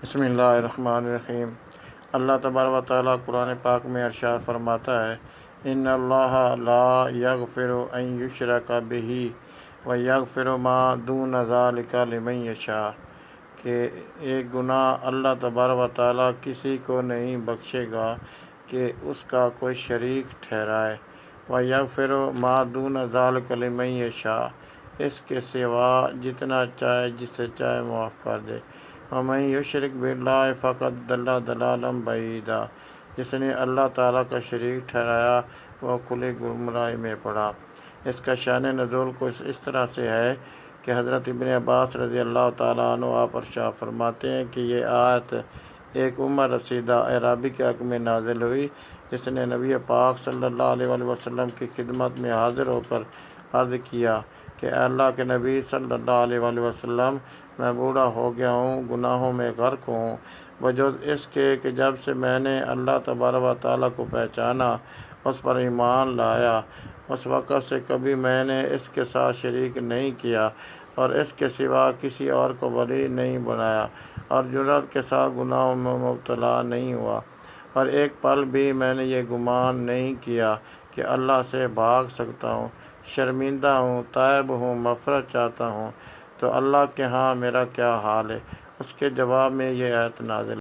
بسم اللہ الرحمن الرحیم۔ اللہ تبارک و تعالیٰ قرآن پاک میں ارشاد فرماتا ہے، ان اللہ لا یغفر ان یشرک بہ ویغفر ما دون ذلک لمن یشاء، کہ ایک گناہ اللہ تبارک و تعالیٰ کسی کو نہیں بخشے گا کہ اس کا کوئی شریک ٹھہرائے، ویغفر ما دون ذلک لمن یشاء، اس کے سوا جتنا چاہے جسے چاہے معاف کر دے، ومن یشرک باللہ فقد ضل ضلالا بعیدا، جس نے اللہ تعالیٰ کا شریک ٹھہرایا وہ کھلی گمراہی میں پڑا۔ اس کا شان نزول کچھ اس طرح سے ہے کہ حضرت ابن عباس رضی اللہ تعالیٰ عنہ آپ ارشاد فرماتے ہیں کہ یہ آیت ایک عمر رسیدہ اعرابی کے حق میں نازل ہوئی، جس نے نبی پاک صلی اللہ علیہ وآلہ وسلم کی خدمت میں حاضر ہو کر عرض کیا کہ اے اللہ کے نبی صلی اللہ علیہ وآلہ وسلم، میں بوڑھا ہو گیا ہوں، گناہوں میں غرق ہوں، بجز اس کے کہ جب سے میں نے اللہ تبارک و تعالیٰ کو پہچانا، اس پر ایمان لایا، اس وقت سے کبھی میں نے اس کے ساتھ شریک نہیں کیا اور اس کے سوا کسی اور کو ولی نہیں بنایا، اور جرأت کے ساتھ گناہوں میں مبتلا نہیں ہوا، اور ایک پل بھی میں نے یہ گمان نہیں کیا کہ اللہ سے بھاگ سکتا ہوں، شرمندہ ہوں، تائب ہوں، مغفرت چاہتا ہوں، تو اللہ کے ہاں میرا کیا حال ہے؟ اس کے جواب میں یہ آیت نازل